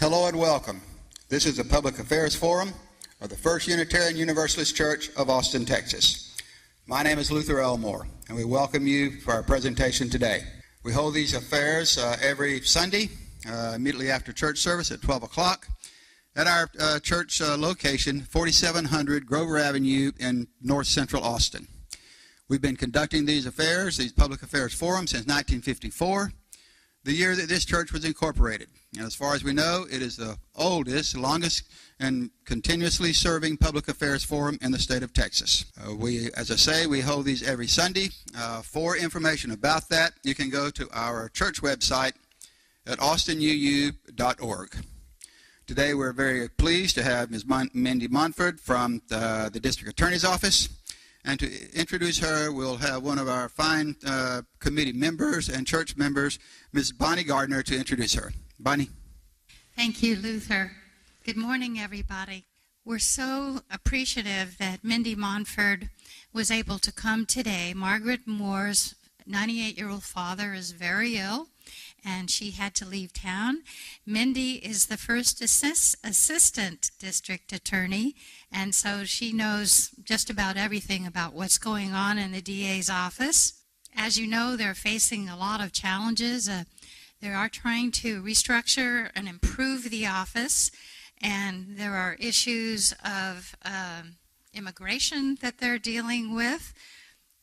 Hello and welcome. This is the Public Affairs Forum of the First Unitarian Universalist Church of Austin, Texas. My name is Luther Elmore, and we welcome you for our presentation today. We hold these affairs every Sunday, immediately after church service at 12 o'clock, at our church location, 4700 Grover Avenue in north central Austin. We've been conducting these Public Affairs Forums, since 1954, the year that this church was incorporated. And as far as we know, it is the oldest, longest, and continuously serving public affairs forum in the state of Texas. As I say, we hold these every Sunday. For information about that, you can go to our church website at austinuu.org. Today we're very pleased to have Ms. Mindy Montford from the District Attorney's Office. And to introduce her, we'll have one of our fine committee members and church members, Ms. Bonnie Gardner, to introduce her. Bonnie. Thank you, Luther. Good morning, everybody. We're so appreciative that Mindy Montford was able to come today. Margaret Moore's 98-year-old father is very ill, and she had to leave town. Mindy is the first assistant district attorney, and so she knows just about everything about what's going on in the DA's office. As you know, they're facing a lot of challenges. They are trying to restructure and improve the office, and there are issues of immigration that they're dealing with,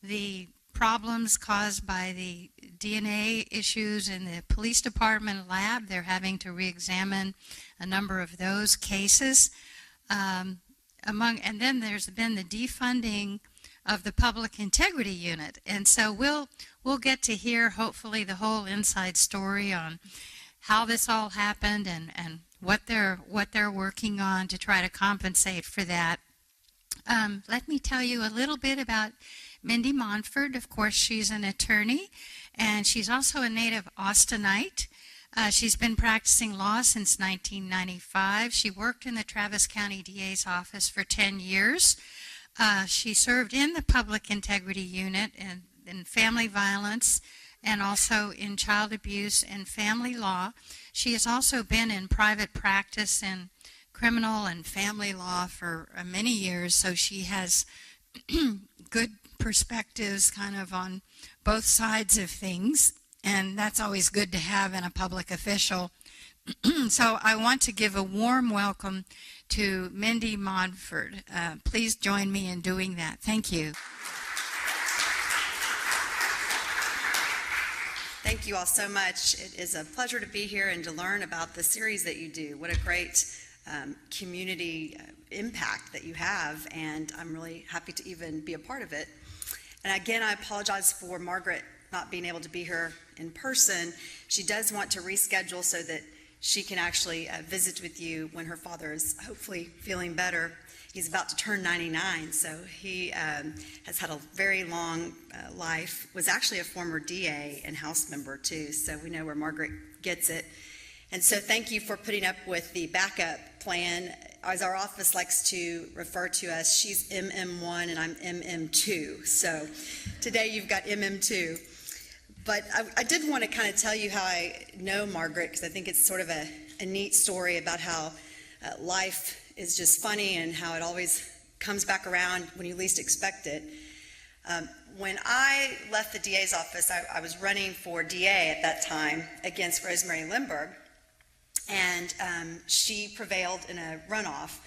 the problems caused by the DNA issues in the police department lab. They're having to re-examine a number of those cases. And then there's been the defunding of the Public Integrity Unit. And so we'll get to hear, hopefully, the whole inside story on how this all happened and what they're working on to try to compensate for that. Let me tell you a little bit about Mindy Montford. Of course, she's an attorney, and she's also a native Austinite. She's been practicing law since 1995. She worked in the Travis County DA's office for 10 years. She served in the Public Integrity Unit in family violence and also in child abuse and family law. She has also been in private practice in criminal and family law for many years, so she has good perspectives kind of on both sides of things, and that's always good to have in a public official. So I want to give a warm welcome to Mindy Montford. Please join me in doing that. Thank you. Thank you all so much. It is a pleasure to be here and to learn about the series that you do. What a great community impact that you have, and I'm really happy to even be a part of it. And again, I apologize for Margaret not being able to be here in person. She does want to reschedule so that she can actually visit with you when her father is hopefully feeling better. He's about to turn 99, so he has had a very long life, was actually a former DA and House member too, so we know where Margaret gets it. And so thank you for putting up with the backup plan. As our office likes to refer to us, she's MM1 and I'm MM2. So today you've got MM2. But I did want to kind of tell you how I know Margaret, because I think it's sort of a neat story about how life is just funny and how it always comes back around when you least expect it. When I left the DA's office, I was running for DA at that time against Rosemary Lindbergh, and she prevailed in a runoff.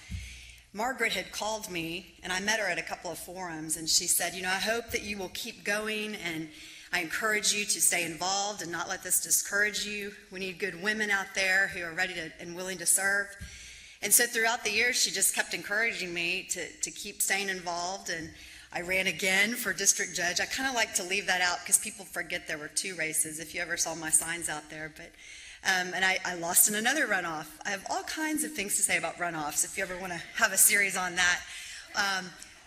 Margaret had called me, and I met her at a couple of forums, and she said, I hope that you will keep going, and I encourage you to stay involved and not let this discourage you. We need good women out there who are ready to and willing to serve. And so throughout the years, she just kept encouraging me to keep staying involved, and I ran again for district judge. I kind of like to leave that out because people forget there were 2 races, if you ever saw my signs out there. But and I lost in another runoff. I have all kinds of things to say about runoffs if you ever want to have a series on that.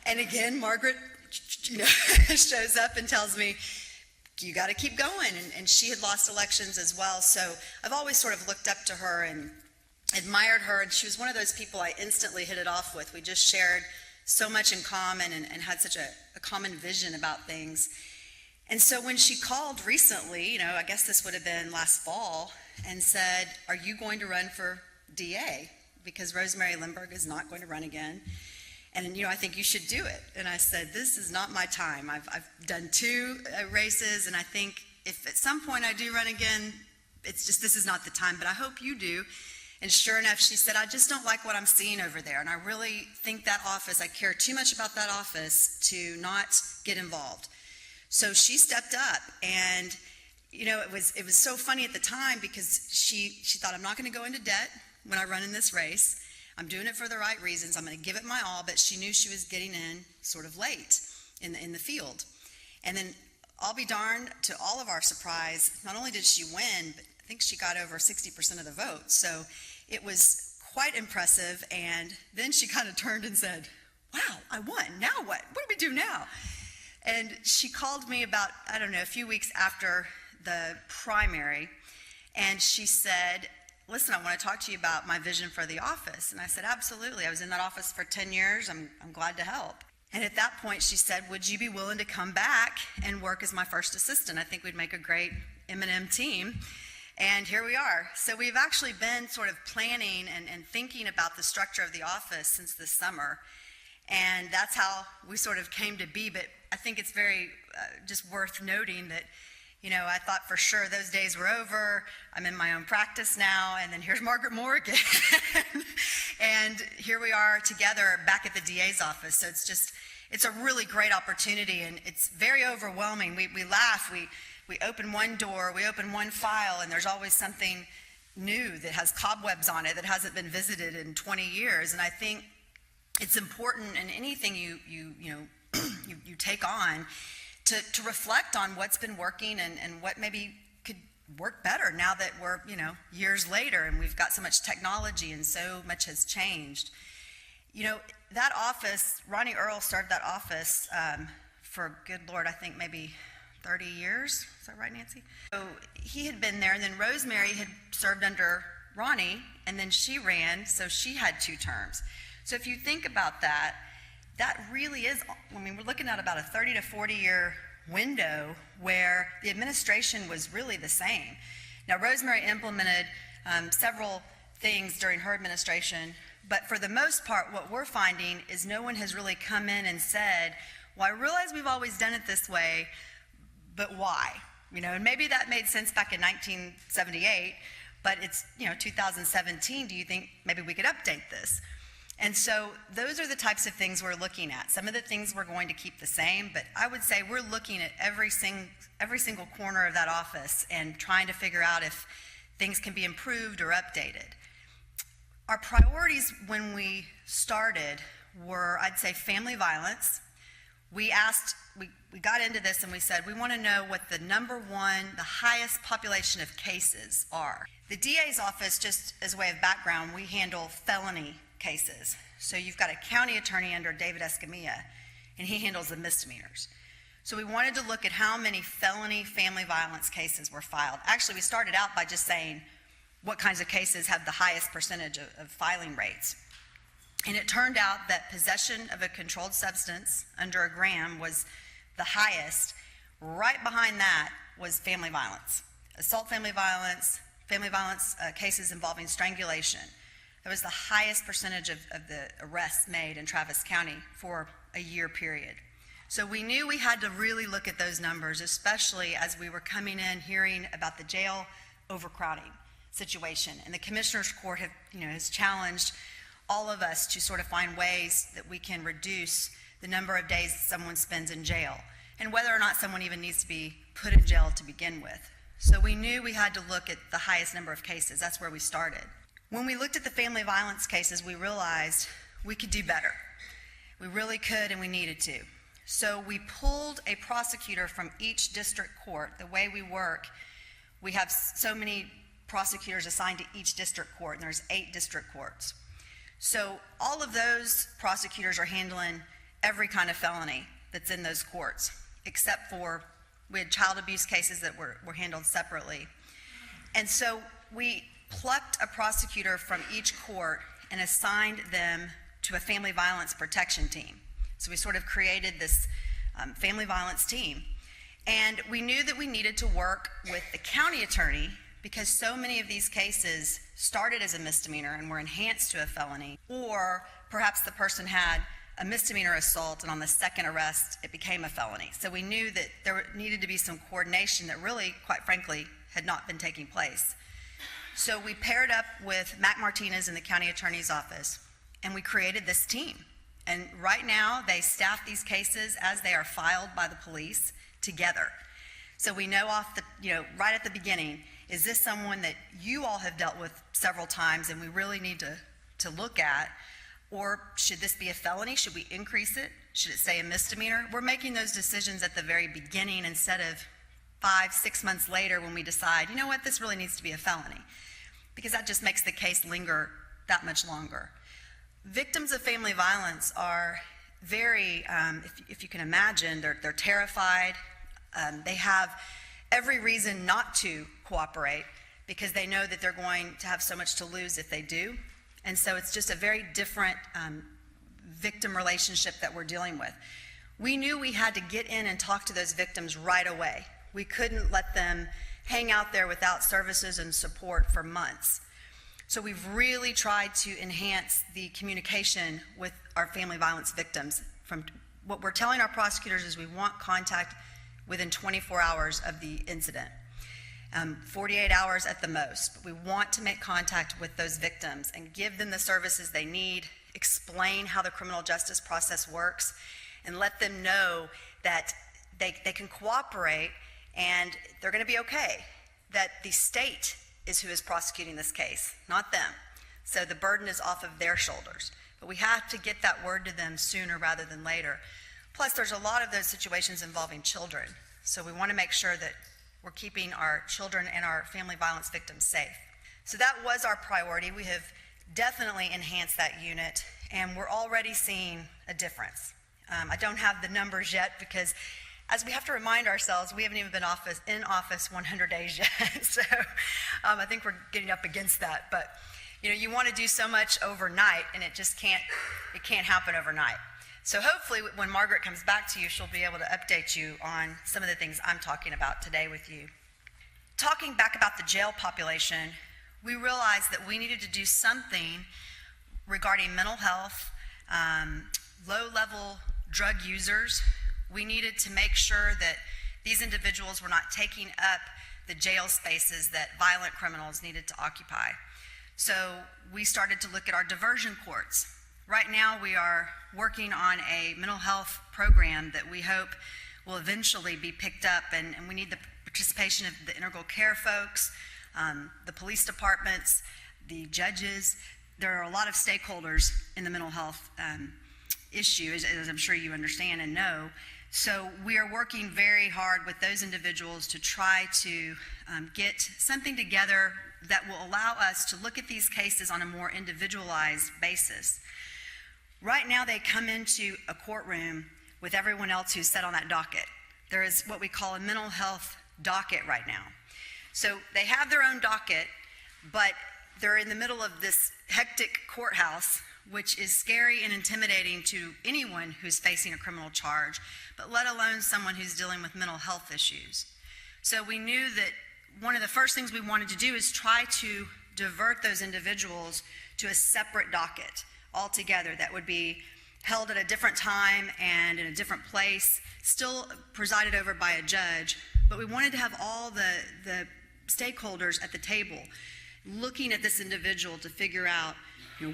And again, Margaret shows up and tells me, you got to keep going. And she had lost elections as well. So I've always sort of looked up to her and admired her. And she was one of those people I instantly hit it off with. We just shared so much in common and had such a common vision about things. And so when she called recently, I guess this would have been last fall, and said, are you going to run for DA because Rosemary Lindbergh is not going to run again. And, I think you should do it. And I said, this is not my time. I've done 2 races, and I think if at some point I do run again, it's just this is not the time, but I hope you do. And sure enough, she said, I just don't like what I'm seeing over there. And I really think that office, I care too much about that office to not get involved. So she stepped up, and, it was so funny at the time because she thought, I'm not going to go into debt when I run in this race. I'm doing it for the right reasons. I'm going to give it my all, but she knew she was getting in sort of late in the field. And then I'll be darned, to all of our surprise, not only did she win, but I think she got over 60% of the vote. So it was quite impressive. And then she kind of turned and said, wow, I won. Now what? What do we do now? And she called me about, a few weeks after the primary, and she said, listen, I want to talk to you about my vision for the office. And I said, absolutely. I was in that office for 10 years. I'm glad to help. And at that point, she said, would you be willing to come back and work as my first assistant? I think we'd make a great M&M team. And here we are. So we've actually been sort of planning and thinking about the structure of the office since this summer. And that's how we sort of came to be. But I think it's very just worth noting that I thought for sure those days were over. I'm in my own practice now, and then here's Margaret Moore again. And here we are together back at the DA's office. So it's a really great opportunity, and it's very overwhelming. We laugh, we open one door, we open one file, and there's always something new that has cobwebs on it that hasn't been visited in 20 years. And I think it's important in anything you take on to reflect on what's been working and what maybe could work better now that we're, years later and we've got so much technology and so much has changed. That office, Ronnie Earl started that office for, good Lord, I think maybe 30 years. Is that right, Nancy? So he had been there, and then Rosemary had served under Ronnie, and then she ran, so she had 2 terms. So if you think about that, that really is, we're looking at about a 30 to 40 year window where the administration was really the same. Now, Rosemary implemented several things during her administration, but for the most part, what we're finding is no one has really come in and said, well, I realize we've always done it this way, but why? And maybe that made sense back in 1978, but it's, 2017, do you think maybe we could update this? And so those are the types of things we're looking at. Some of the things we're going to keep the same, but I would say we're looking at every single corner of that office and trying to figure out if things can be improved or updated. Our priorities when we started were, I'd say, family violence. We got into this and we said, we want to know what the the highest population of cases are. The DA's office, just as a way of background, we handle felony cases. So you've got a county attorney under David Escamilla, and he handles the misdemeanors. So we wanted to look at how many felony family violence cases were filed. Actually, we started out by just saying what kinds of cases have the highest percentage of filing rates. And it turned out that possession of a controlled substance under a gram was the highest. Right behind that was family violence. Assault family violence cases involving strangulation. That was the highest percentage of the arrests made in Travis County for a year period. So we knew we had to really look at those numbers, especially as we were coming in hearing about the jail overcrowding situation. And the Commissioner's Court has challenged all of us to sort of find ways that we can reduce the number of days someone spends in jail and whether or not someone even needs to be put in jail to begin with. So we knew we had to look at the highest number of cases. That's where we started. When we looked at the family violence cases, we realized we could do better. We really could, and we needed to. So we pulled a prosecutor from each district court. The way we work, we have so many prosecutors assigned to each district court, and there's 8 district courts. So all of those prosecutors are handling every kind of felony that's in those courts, except for we had child abuse cases that were handled separately. And so we plucked a prosecutor from each court and assigned them to a family violence protection team. So we sort of created this family violence team. And we knew that we needed to work with the county attorney because so many of these cases started as a misdemeanor and were enhanced to a felony, or perhaps the person had a misdemeanor assault and on the second arrest it became a felony. So we knew that there needed to be some coordination that really, quite frankly, had not been taking place. So we paired up with Mac Martinez in the county attorney's office, and we created this team. And right now they staff these cases as they are filed by the police together. So we know right at the beginning, is this someone that you all have dealt with several times and we really need to look at? Or should this be a felony? Should we increase it? Should it say a misdemeanor? We're making those decisions at the very beginning instead of 5-6 months later when we decide, you know what, this really needs to be a felony, because that just makes the case linger that much longer. Victims of family violence are very, if you can imagine, they're terrified. They have every reason not to cooperate because they know that they're going to have so much to lose if they do. And so it's just a very different victim relationship that we're dealing with. We knew we had to get in and talk to those victims right away. We couldn't let them hang out there without services and support for months. So we've really tried to enhance the communication with our family violence victims. From what we're telling our prosecutors is we want contact within 24 hours of the incident. 48 hours at the most, but we want to make contact with those victims and give them the services they need, explain how the criminal justice process works, and let them know that they can cooperate and they're going to be okay, that the state is who is prosecuting this case, not them. So the burden is off of their shoulders. But we have to get that word to them sooner rather than later. Plus, there's a lot of those situations involving children. So we want to make sure that we're keeping our children and our family violence victims safe. So that was our priority. We have definitely enhanced that unit, and we're already seeing a difference. I don't have the numbers yet because, as we have to remind ourselves, we haven't even been in office 100 days yet. So I think we're getting up against that. But you want to do so much overnight, and it can't happen overnight. So hopefully when Margaret comes back to you, she'll be able to update you on some of the things I'm talking about today with you. Talking back about the jail population, we realized that we needed to do something regarding mental health, low-level drug users. We needed to make sure that these individuals were not taking up the jail spaces that violent criminals needed to occupy. So we started to look at our diversion courts. Right now we are working on a mental health program that we hope will eventually be picked up, and we need the participation of the integral care folks, the police departments, the judges. There are a lot of stakeholders in the mental health issue, as I'm sure you understand and know. So we are working very hard with those individuals to try to get something together that will allow us to look at these cases on a more individualized basis. Right now they come into a courtroom with everyone else who's set on that docket. There is what we call a mental health docket right now. So they have their own docket, but they're in the middle of this hectic courthouse, which is scary and intimidating to anyone who's facing a criminal charge, but let alone someone who's dealing with mental health issues. So we knew that one of the first things we wanted to do is try to divert those individuals to a separate docket altogether that would be held at a different time and in a different place, still presided over by a judge, but we wanted to have all the stakeholders at the table looking at this individual to figure out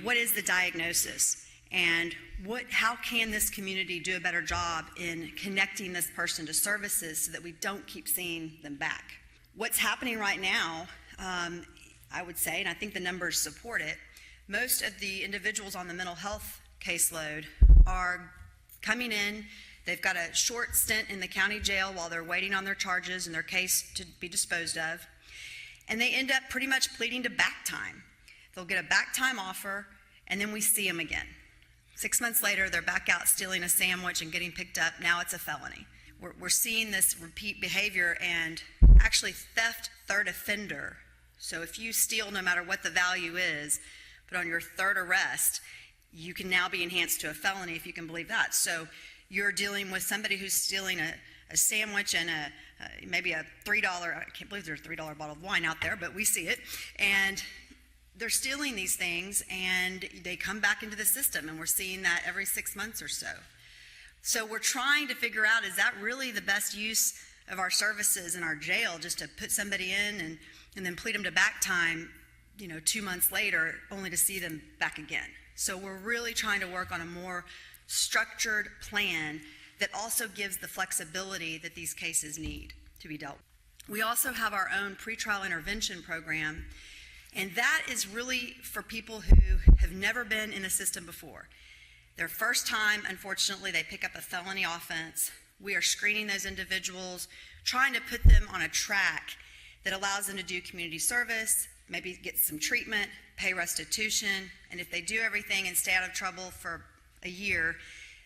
what is the diagnosis and how can this community do a better job in connecting this person to services so that we don't keep seeing them back. What's happening right now, I would say, and I think the numbers support it, most of the individuals on the mental health caseload are coming in. They've got a short stint in the county jail while they're waiting on their charges and their case to be disposed of. And they end up pretty much pleading to back time. They'll get a back time offer, and then we see them again. 6 months later, they're back out stealing a sandwich and getting picked up. Now it's a felony. We're seeing this repeat behavior, and actually theft third offender. So if you steal no matter what the value is, but on your third arrest, you can now be enhanced to a felony if you can believe that. So you're dealing with somebody who's stealing a sandwich and maybe a $3, I can't believe there's a $3 bottle of wine out there, but we see it. And they're stealing these things and they come back into the system, and we're seeing that every 6 months or so. So we're trying to figure out, is that really the best use of our services in our jail, just to put somebody in and then plead them to back time, 2 months later, only to see them back again. So we're really trying to work on a more structured plan that also gives the flexibility that these cases need to be dealt with. We also have our own pretrial intervention program, and that is really for people who have never been in the system before. Their first time, unfortunately, they pick up a felony offense. We are screening those individuals, trying to put them on a track that allows them to do community service, maybe get some treatment, pay restitution, and if they do everything and stay out of trouble for a year,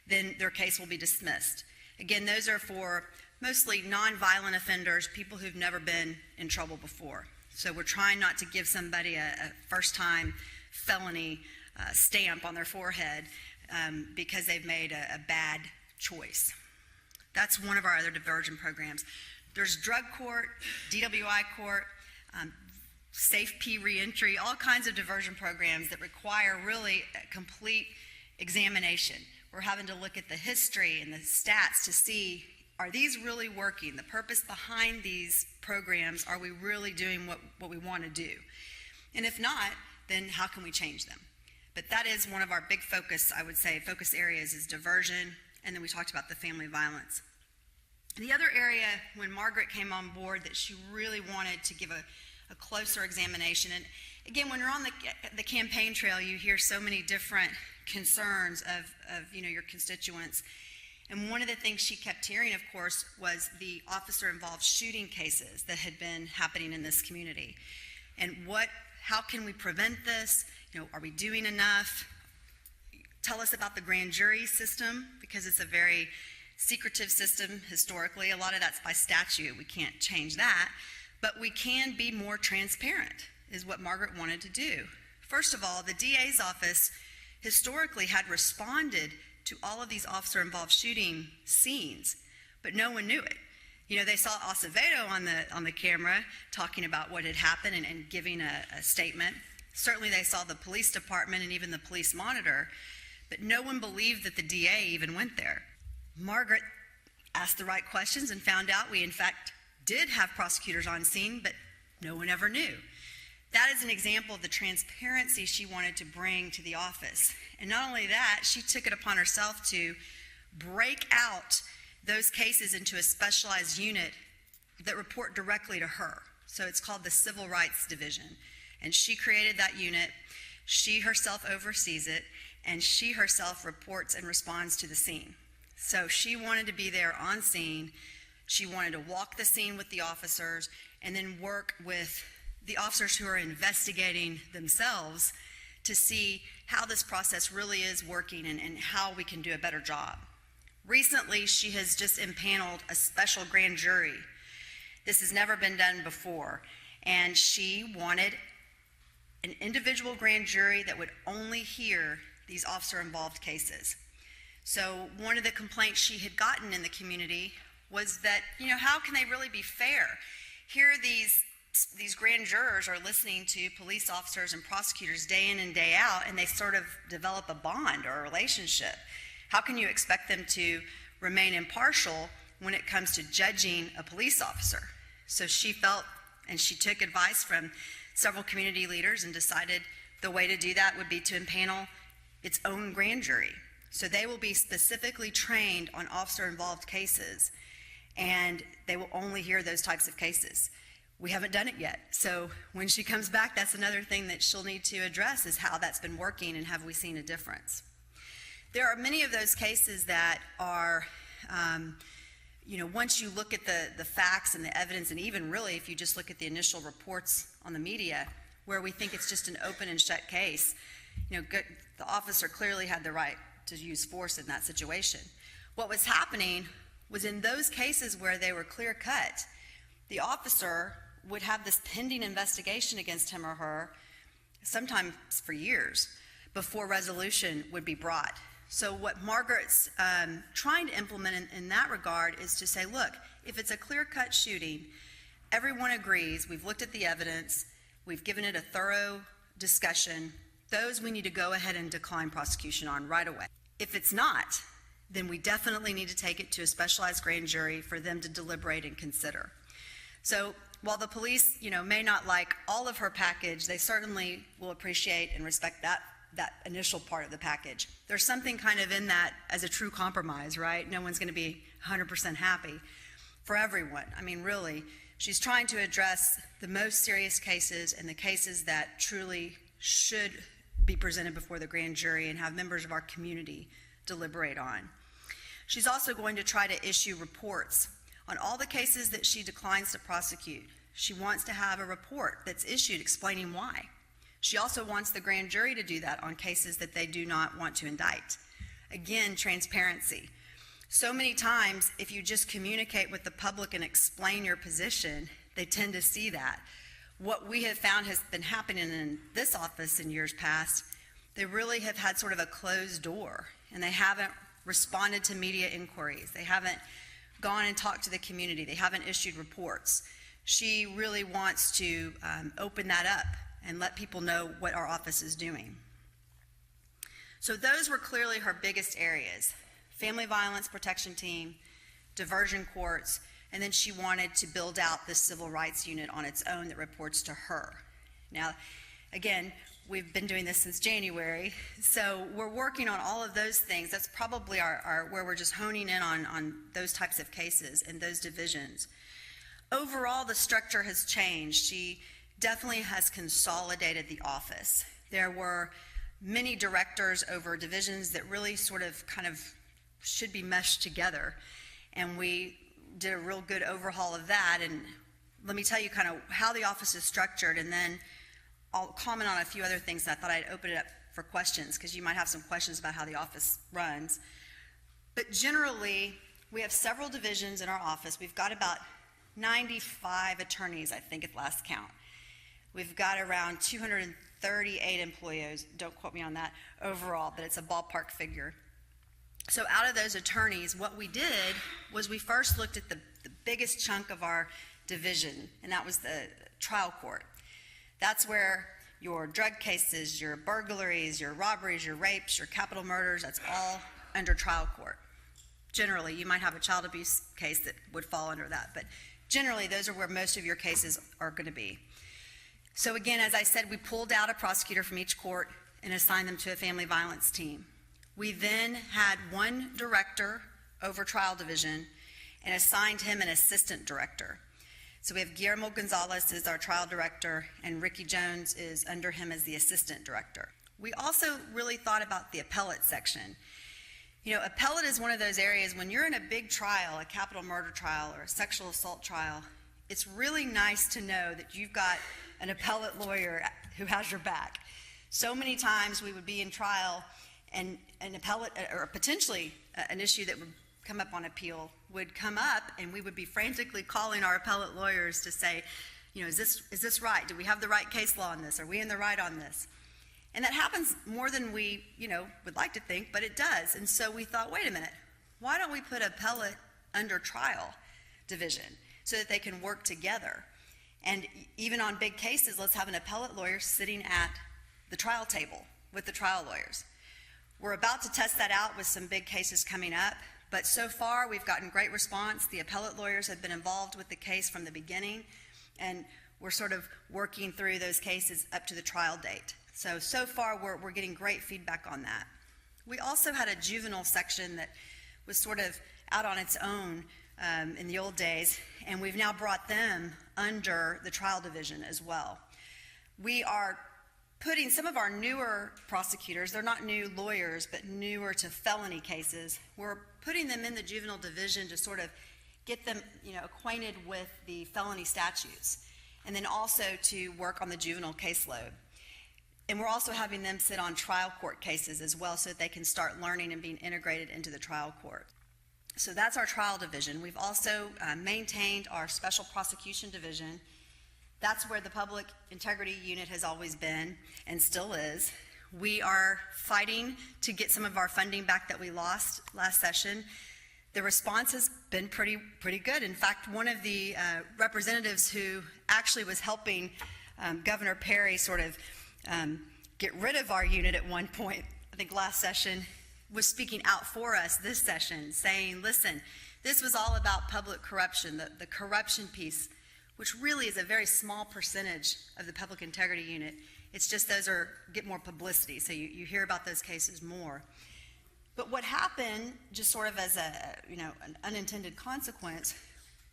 then their case will be dismissed. Again, those are for mostly non-violent offenders, people who've never been in trouble before. So we're trying not to give somebody a first-time felony stamp on their forehead because they've made a bad choice. That's one of our other diversion programs. There's drug court, DWI court, Safe P reentry, all kinds of diversion programs that require really a complete examination. We're having to look at the history and the stats to see, are these really working? The purpose behind these programs, are we really doing what we want to do? And if not, then how can we change them? But that is one of our big focus areas is diversion, and then we talked about the family violence. The other area, when Margaret came on board, that she really wanted to give a closer examination, and again, when you're on the campaign trail, you hear so many different concerns of your constituents. And one of the things she kept hearing, of course, was the officer-involved shooting cases that had been happening in this community. And how can we prevent this? Are we doing enough? Tell us about the grand jury system, because it's a very secretive system historically. A lot of that's by statute. We can't change that. But we can be more transparent, is what Margaret wanted to do. First of all, the DA's office historically had responded to all of these officer-involved shooting scenes, but no one knew it. They saw Acevedo on the camera talking about what had happened and giving a statement. Certainly they saw the police department and even the police monitor, but no one believed that the DA even went there. Margaret asked the right questions and found out we, in fact, did have prosecutors on scene, but no one ever knew. That is an example of the transparency she wanted to bring to the office. And not only that, she took it upon herself to break out those cases into a specialized unit that report directly to her. So it's called the Civil Rights Division. And she created that unit. She herself oversees it, and she herself reports and responds to the scene. So she wanted to be there on scene. She wanted to walk the scene with the officers and then work with the officers who are investigating themselves to see how this process really is working and how we can do a better job. Recently, she has just impaneled a special grand jury. This has never been done before, and she wanted an individual grand jury that would only hear these officer-involved cases. So one of the complaints she had gotten in the community was that, how can they really be fair? Here these grand jurors are listening to police officers and prosecutors day in and day out, and they sort of develop a bond or a relationship. How can you expect them to remain impartial when it comes to judging a police officer? So she felt, and she took advice from several community leaders and decided the way to do that would be to impanel its own grand jury. So they will be specifically trained on officer-involved cases, and they will only hear those types of cases. We haven't done it yet. So when she comes back, that's another thing that she'll need to address, is how that's been working and have we seen a difference. There are many of those cases that are, once you look at the facts and the evidence, and even really if you just look at the initial reports on the media, where we think it's just an open and shut case, the officer clearly had the right to use force in that situation. What was happening was in those cases where they were clear cut, the officer would have this pending investigation against him or her, sometimes for years, before resolution would be brought. So what Margaret's trying to implement in that regard is to say, look, if it's a clear-cut shooting, everyone agrees, we've looked at the evidence, we've given it a thorough discussion, those we need to go ahead and decline prosecution on right away. If it's not, then we definitely need to take it to a specialized grand jury for them to deliberate and consider. So while the police, may not like all of her package, they certainly will appreciate and respect that initial part of the package. There's something kind of in that as a true compromise, right? No one's going to be 100% happy for everyone. I mean, really, she's trying to address the most serious cases and the cases that truly should be presented before the grand jury and have members of our community deliberate on. She's also going to try to issue reports on all the cases that she declines to prosecute. She wants to have a report that's issued explaining why. She also wants the grand jury to do that on cases that they do not want to indict. Again, transparency. So many times, if you just communicate with the public and explain your position, they tend to see that. What we have found has been happening in this office in years past, they really have had sort of a closed door, and they haven't responded to media inquiries. They haven't gone and talked to the community. They haven't issued reports. She really wants to open that up and let people know what our office is doing. So those were clearly her biggest areas: family violence protection team, diversion courts, and then she wanted to build out this civil rights unit on its own that reports to her. Now, again, we've been doing this since January, so we're working on all of those things. That's probably our where we're just honing in on those types of cases and those divisions. Overall, the structure has changed. She definitely has consolidated the office. There were many directors over divisions that really sort of kind of should be meshed together, and we did a real good overhaul of that. And let me tell you kind of how the office is structured, and then I'll comment on a few other things. I thought I'd open it up for questions because you might have some questions about how the office runs. But generally, we have several divisions in our office. We've got about 95 attorneys, I think, at last count. We've got around 238 employees, don't quote me on that, overall, but it's a ballpark figure. So out of those attorneys, what we did was we first looked at the biggest chunk of our division, and that was the trial court. That's where your drug cases, your burglaries, your robberies, your rapes, your capital murders, that's all under trial court. Generally, you might have a child abuse case that would fall under that, but generally those are where most of your cases are going to be. So again, as I said, we pulled out a prosecutor from each court and assigned them to a family violence team. We then had one director over trial division and assigned him an assistant director. So we have Guillermo Gonzalez as our trial director, and Ricky Jones is under him as the assistant director. We also really thought about the appellate section. Appellate is one of those areas when you're in a big trial, a capital murder trial or a sexual assault trial, it's really nice to know that you've got an appellate lawyer who has your back. So many times we would be in trial and an appellate, or potentially an issue that would come up on appeal would come up, and we would be frantically calling our appellate lawyers to say, is this right? Do we have the right case law on this? Are we in the right on this? And that happens more than we, would like to think, but it does. And so we thought, wait a minute, why don't we put appellate under trial division so that they can work together? And even on big cases, let's have an appellate lawyer sitting at the trial table with the trial lawyers. We're about to test that out with some big cases coming up, but so far we've gotten great response. The appellate lawyers have been involved with the case from the beginning, and we're sort of working through those cases up to the trial date. So far we're getting great feedback on that. We also had a juvenile section that was sort of out on its own in the old days, and we've now brought them under the trial division as well. We are putting some of our newer prosecutors, they're not new lawyers, but newer to felony cases, we're putting them in the juvenile division to sort of get them acquainted with the felony statutes, and then also to work on the juvenile caseload. And we're also having them sit on trial court cases as well so that they can start learning and being integrated into the trial court. So that's our trial division. We've also maintained our special prosecution division. That's where the public integrity unit has always been and still is. We are fighting to get some of our funding back that we lost last session. The response has been pretty good. In fact, one of the representatives who actually was helping Governor Perry sort of get rid of our unit at one point, I think last session, was speaking out for us this session, saying, listen, this was all about public corruption, the corruption piece, which really is a very small percentage of the public integrity unit. It's just those get more publicity, so you hear about those cases more. But what happened, just sort of as an unintended consequence,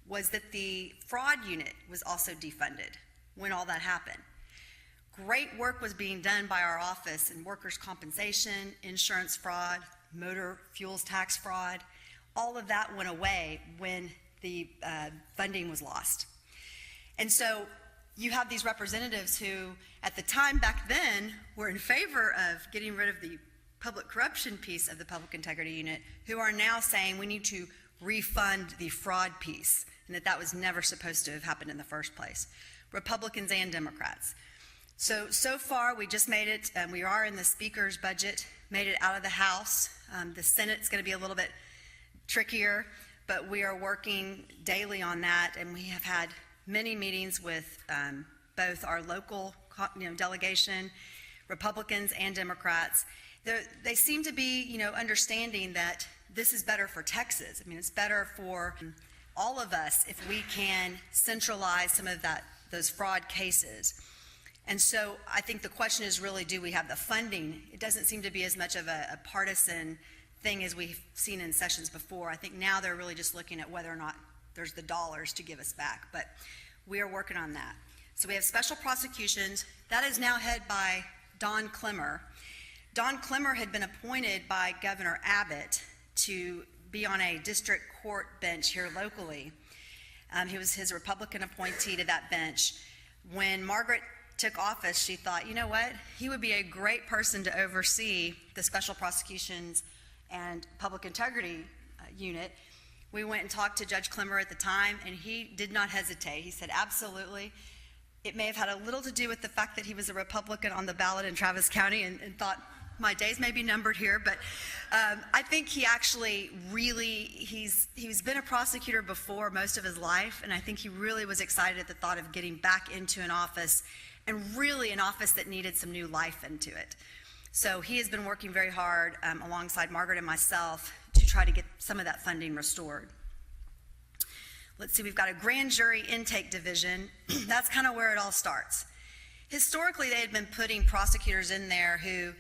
was that the fraud unit was also defunded when all that happened. Great work was being done by our office in workers' compensation, insurance fraud, motor fuels tax fraud. All of that went away when the funding was lost. And so you have these representatives who, at the time back then, were in favor of getting rid of the public corruption piece of the public integrity unit, who are now saying we need to refund the fraud piece, and that was never supposed to have happened in the first place. Republicans and Democrats. So far, we just made it, we are in the speaker's budget, made it out of the House. The Senate's going to be a little bit trickier, but we are working daily on that, and we have had many meetings with both our local delegation, Republicans and Democrats. They seem to be understanding that this is better for Texas. I mean, it's better for all of us if we can centralize some of those fraud cases. And so I think the question is really, do we have the funding? It doesn't seem to be as much of a partisan thing as we've seen in sessions before. I think now they're really just looking at whether or not there's the dollars to give us back, but we are working on that. So we have special prosecutions. That is now headed by Don Clemmer. Don Clemmer had been appointed by Governor Abbott to be on a district court bench here locally. He was his Republican appointee to that bench. When Margaret took office, she thought, you know what, he would be a great person to oversee the special prosecutions and public integrity unit. We went and talked to Judge Clemmer at the time, and he did not hesitate. He said, absolutely. It may have had a little to do with the fact that he was a Republican on the ballot in Travis County and thought, my days may be numbered here, but I think he actually really, he's been a prosecutor before most of his life, and I think he really was excited at the thought of getting back into an office, and really an office that needed some new life into it. So he has been working very hard alongside Margaret and myself to try to get some of that funding restored. Let's see, we've got a grand jury intake division. That's kind of where it all starts. Historically, they had been putting prosecutors in there who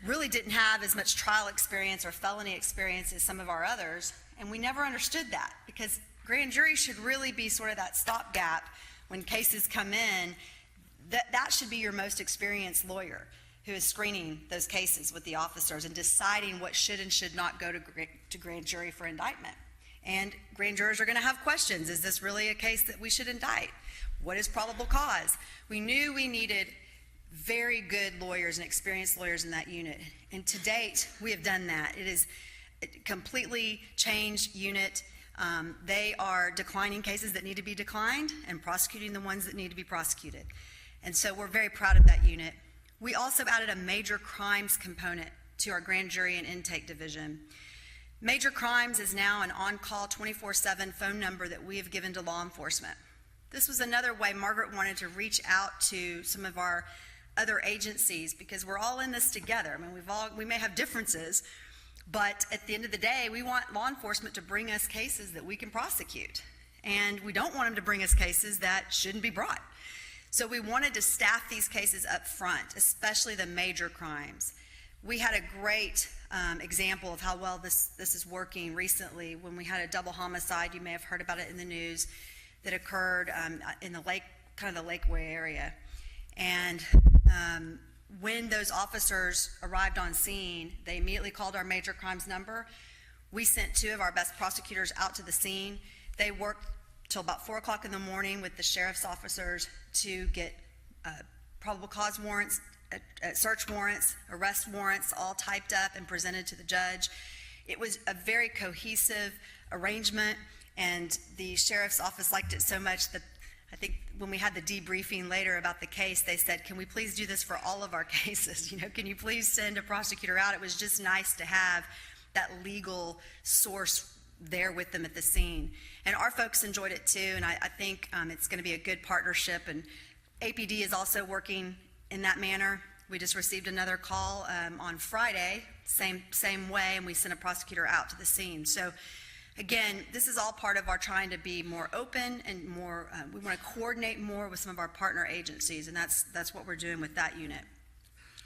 really didn't have as much trial experience or felony experience as some of our others, and we never understood that, because grand jury should really be sort of that stopgap when cases come in. That should be your most experienced lawyer who is screening those cases with the officers and deciding what should and should not go to grand jury for indictment. And grand jurors are going to have questions. Is this really a case that we should indict? What is probable cause? We knew we needed very good lawyers and experienced lawyers in that unit. And to date, we have done that. It is a completely changed unit. They are declining cases that need to be declined and prosecuting the ones that need to be prosecuted. And so we're very proud of that unit. We also added a major crimes component to our grand jury and intake division. Major crimes is now an on-call 24/7 phone number that we have given to law enforcement. This was another way Margaret wanted to reach out to some of our other agencies, because we're all in this together. I mean, we may have differences, but at the end of the day, we want law enforcement to bring us cases that we can prosecute. And we don't want them to bring us cases that shouldn't be brought. So we wanted to staff these cases up front, especially the major crimes. We had a great example of how well this is working recently when we had a double homicide. You may have heard about it in the news, that occurred in the lake, kind of the Lakeway area. And when those officers arrived on scene, they immediately called our major crimes number. We sent 2 of our best prosecutors out to the scene. They worked till about 4 o'clock in the morning with the sheriff's officers to get probable cause warrants, search warrants, arrest warrants, all typed up and presented to the judge. It was a very cohesive arrangement, and the sheriff's office liked it so much that I think when we had the debriefing later about the case, they said, can we please do this for all of our cases? Can you please send a prosecutor out? It was just nice to have that legal source there with them at the scene. And our folks enjoyed it too, and I think it's going to be a good partnership. And APD is also working in that manner. We just received another call on Friday, same way, and we sent a prosecutor out to the scene. So again, this is all part of our trying to be more open and more, we want to coordinate more with some of our partner agencies, and that's what we're doing with that unit.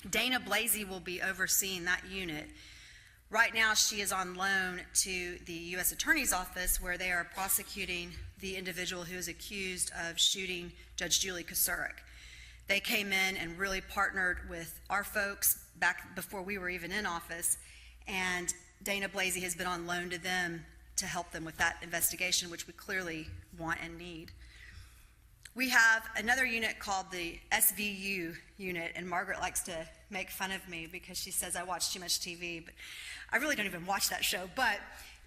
Dana Blasey will be overseeing that unit. Right now, she is on loan to the U.S. Attorney's Office, where they are prosecuting the individual who is accused of shooting Judge Julie Kosurik. They came in and really partnered with our folks back before we were even in office, and Dana Blasey has been on loan to them to help them with that investigation, which we clearly want and need. We have another unit called the SVU unit, and Margaret likes to make fun of me because she says I watch too much TV, but I really don't even watch that show. But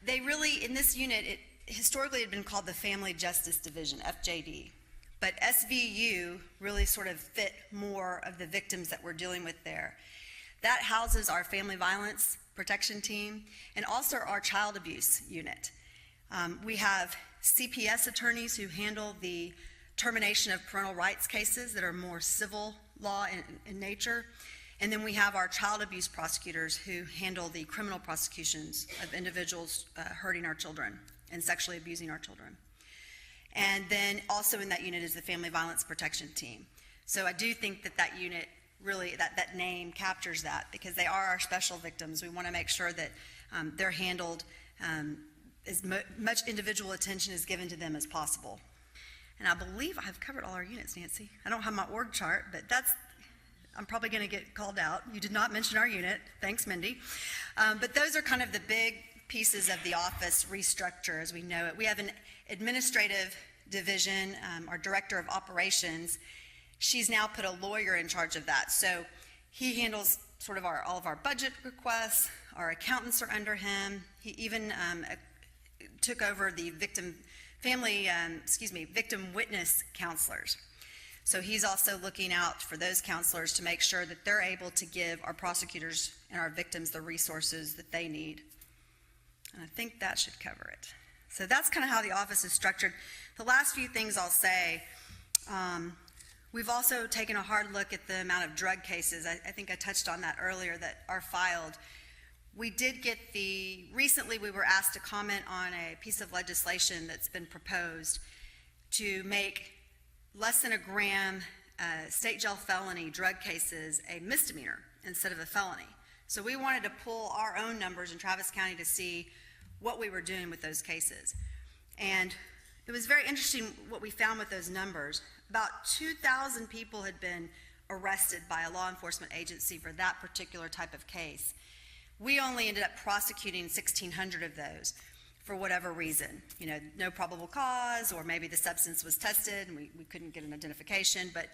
they really, in this unit, it historically had been called the Family Justice Division, FJD. But SVU really sort of fit more of the victims that we're dealing with there. That houses our family violence protection team and also our child abuse unit. We have CPS attorneys who handle the termination of parental rights cases that are more civil law in nature. And then we have our child abuse prosecutors who handle the criminal prosecutions of individuals hurting our children and sexually abusing our children. And then also in that unit is the family violence protection team. So I do think that that unit really, that name captures that, because they are our special victims. We want to make sure that they're handled, as much individual attention is given to them as possible. And I believe I've covered all our units, Nancy. I don't have my org chart, but I'm probably going to get called out. You did not mention our unit. Thanks, Mindy. But those are kind of the big pieces of the office restructure as we know it. We have an administrative division, our director of operations. She's now put a lawyer in charge of that. So he handles sort of all of our budget requests. Our accountants are under him. He even took over the victim witness counselors. So he's also looking out for those counselors to make sure that they're able to give our prosecutors and our victims the resources that they need. And I think that should cover it. So that's kind of how the office is structured. The last few things I'll say, we've also taken a hard look at the amount of drug cases. I think I touched on that earlier that are filed. We did get recently we were asked to comment on a piece of legislation that's been proposed to make less than a gram state jail felony drug cases a misdemeanor instead of a felony. So we wanted to pull our own numbers in Travis County to see what we were doing with those cases. And it was very interesting what we found with those numbers. About 2,000 people had been arrested by a law enforcement agency for that particular type of case. We only ended up prosecuting 1,600 of those for whatever reason. You know, no probable cause, or maybe the substance was tested and we couldn't get an identification, but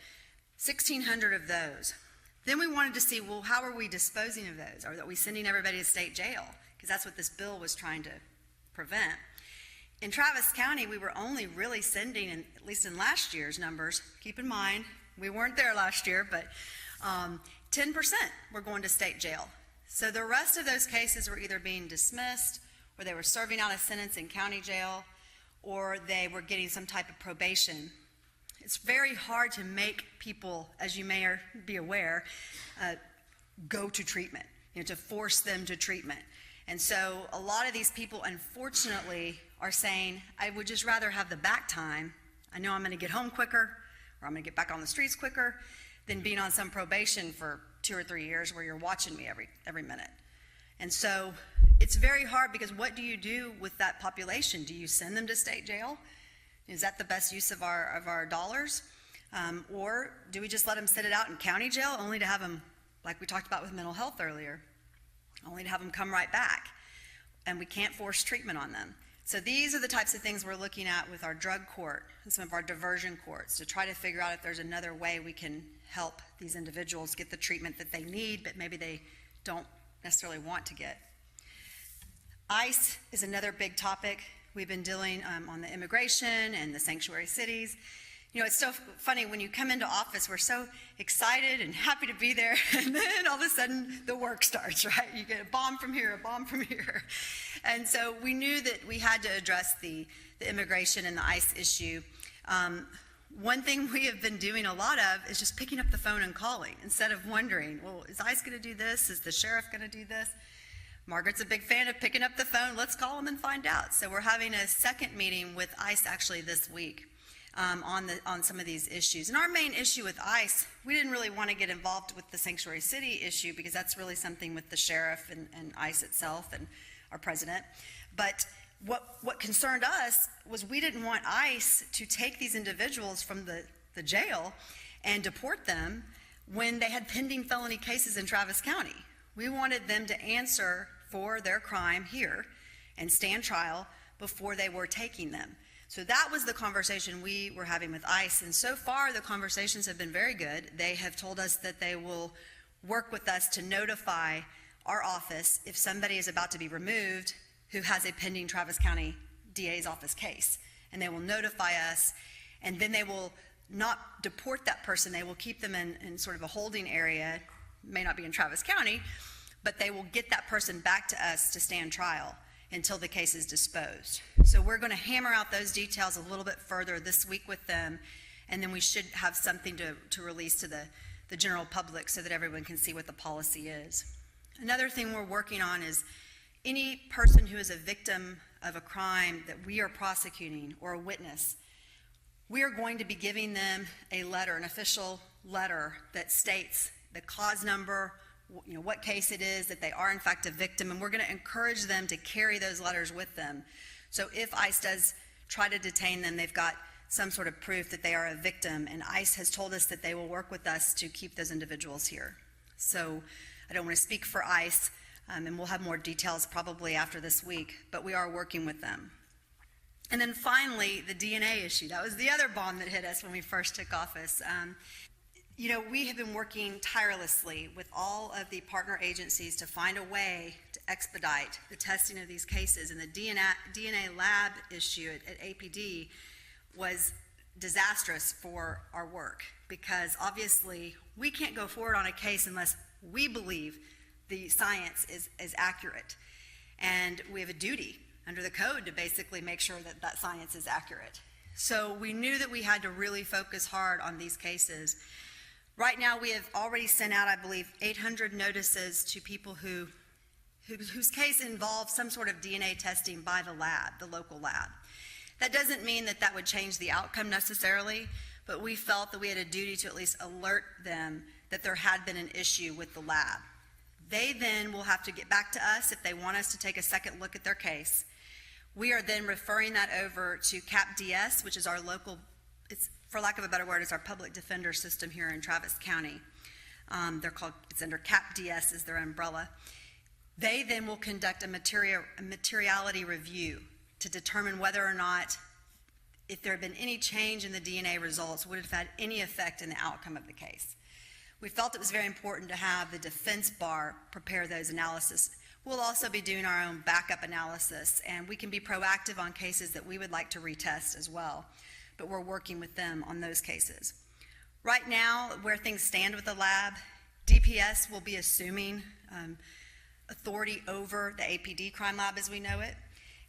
1,600 of those. Then we wanted to see, well, how are we disposing of those? Are we sending everybody to state jail? Because that's what this bill was trying to prevent. In Travis County, we were only really sending, at least in last year's numbers, keep in mind, we weren't there last year, but 10% were going to state jail. So the rest of those cases were either being dismissed, or they were serving out a sentence in county jail, or they were getting some type of probation. It's very hard to make people, as you may be aware, go to treatment, to force them to treatment. And so a lot of these people, unfortunately, are saying, I would just rather have the back time. I know I'm going to get home quicker, or I'm going to get back on the streets quicker, than being on some probation for 2 or 3 years where you're watching me every minute. And so it's very hard, because what do you do with that population? Do you send them to state jail? Is that the best use of our dollars? Or do we just let them sit it out in county jail, only to have them, like we talked about with mental health earlier, only to have them come right back? And we can't force treatment on them. So these are the types of things we're looking at with our drug court and some of our diversion courts, to try to figure out if there's another way we can help these individuals get the treatment that they need, but maybe they don't necessarily want to get. ICE is another big topic. We've been dealing on the immigration and the sanctuary cities. You know, it's so funny, when you come into office, we're so excited and happy to be there, and then all of a sudden the work starts, right? You get a bomb from here, a bomb from here. And so we knew that we had to address the immigration and the ICE issue. one thing we have been doing a lot of is just picking up the phone and calling instead of wondering, well, is ICE going to do this? Is the sheriff going to do this? Margaret's a big fan of picking up the phone. Let's call them and find out. So we're having a second meeting with ICE actually this week on some of these issues. And our main issue with ICE, we didn't really want to get involved with the Sanctuary City issue because that's really something with the sheriff and ICE itself and our president. But what concerned us was we didn't want ICE to take these individuals from the jail and deport them when they had pending felony cases in Travis County. We wanted them to answer for their crime here and stand trial before they were taking them. So that was the conversation we were having with ICE, and so far the conversations have been very good. They have told us that they will work with us to notify our office if somebody is about to be removed who has a pending Travis County DA's office case, and they will notify us, and then they will not deport that person. They will keep them in sort of a holding area, may not be in Travis County, but they will get that person back to us to stand trial until the case is disposed. So we're going to hammer out those details a little bit further this week with them, and then we should have something to release to the general public so that everyone can see what the policy is. Another thing we're working on is any person who is a victim of a crime that we are prosecuting or a witness, we are going to be giving them a letter, an official letter that states the cause number, what case it is, that they are in fact a victim, and we're going to encourage them to carry those letters with them. So if ICE does try to detain them, they've got some sort of proof that they are a victim, and ICE has told us that they will work with us to keep those individuals here. So I don't want to speak for ICE, and we'll have more details probably after this week, but we are working with them. And then finally, the DNA issue. That was the other bomb that hit us when we first took office. We have been working tirelessly with all of the partner agencies to find a way to expedite the testing of these cases, and the DNA lab issue at APD was disastrous for our work because obviously we can't go forward on a case unless we believe the science is accurate, and we have a duty under the code to basically make sure that that science is accurate. So we knew that we had to really focus hard on these cases. Right now we have already sent out, I believe, 800 notices to people whose case involves some sort of DNA testing by the lab, the local lab. That doesn't mean that that would change the outcome necessarily, but we felt that we had a duty to at least alert them that there had been an issue with the lab. They then will have to get back to us if they want us to take a second look at their case. We are then referring that over to CAPDS, which is our local, it's, for lack of a better word, is our public defender system here in Travis County. It's under CAPDS is their umbrella. They then will conduct a materiality review to determine whether or not, if there had been any change in the DNA results, would it have had any effect in the outcome of the case. We felt it was very important to have the defense bar prepare those analyses. We'll also be doing our own backup analysis, and we can be proactive on cases that we would like to retest as well, but we're working with them on those cases. Right now, where things stand with the lab, DPS will be assuming authority over the APD crime lab as we know it,